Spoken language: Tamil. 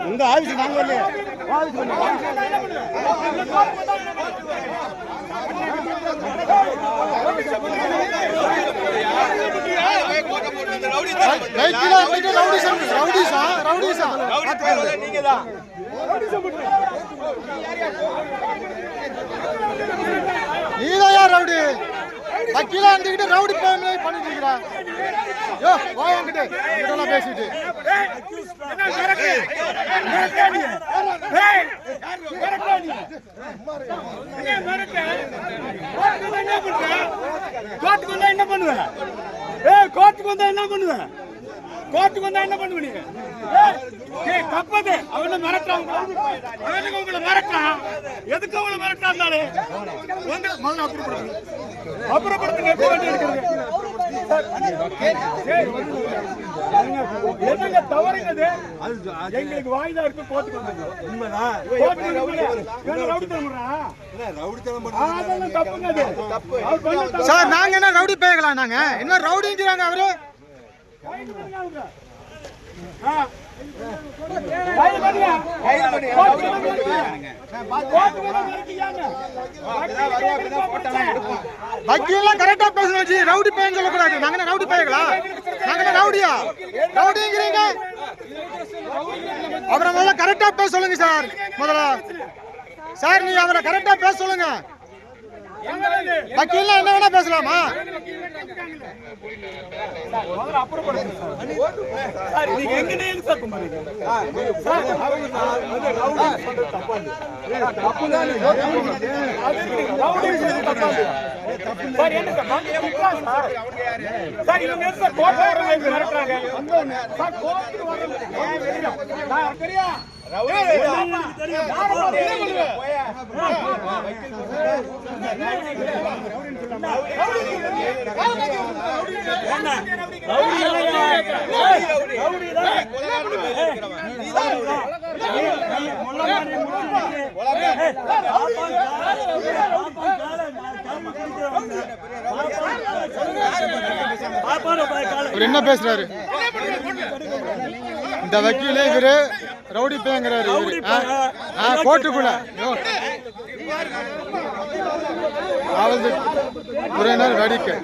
உங்க ஆபீஸ் நாங்க நீதான் யார் ரவுடி வக்கீலா இருந்துகிட்டு ரவுடி பண்ணிட்டு இருக்கிறா வாங்கிட்டு பேசிட்டு என்ன பண்ணுவேன் கோர்ட்டுக்கு வந்தா என்ன பண்ணுவேன் கோர்ட்டுக்கு வந்தா என்ன பண்ணுவீங்க தப்பது அவனை மிரட்டுறான் உங்களை மிரட்டுறான் எதுக்கு அவங்களை மிரட்டாந்தாலே அப்புறப்படுத்துங்க என்னங்க தவறுங்கிறது எங்களுக்கு வாய்தா இருக்கு கோர்ட்டுக்கு வந்தாங்க சார் நாங்க என்ன ரவுடி பேக்கலாம் நாங்க என்ன ரவுடிங்கிறாங்க அவரு வக்கீலாம் கரெக்டா பேசணும் ரவுடி பேன்னு சொல்லக்கூடாது நாங்க ரவுடி பேங்களா நாங்க ரவுடியா ரவுடிங்கிறீங்க அவரை முதல்ல கரெக்டா பேச சொல்லுங்க சார் முதல்ல சார் நீங்க அவரை கரெக்டா பேச சொல்லுங்க வக்கீல் என்ன வேணா பேசலாமா என்ன பேசுறாரு இந்த வக்கீலே இவரு ரவுடி பேங்கிறாரு கோர்ட்டுக்குள்ள அவளது உறவினர் வேடிக்கை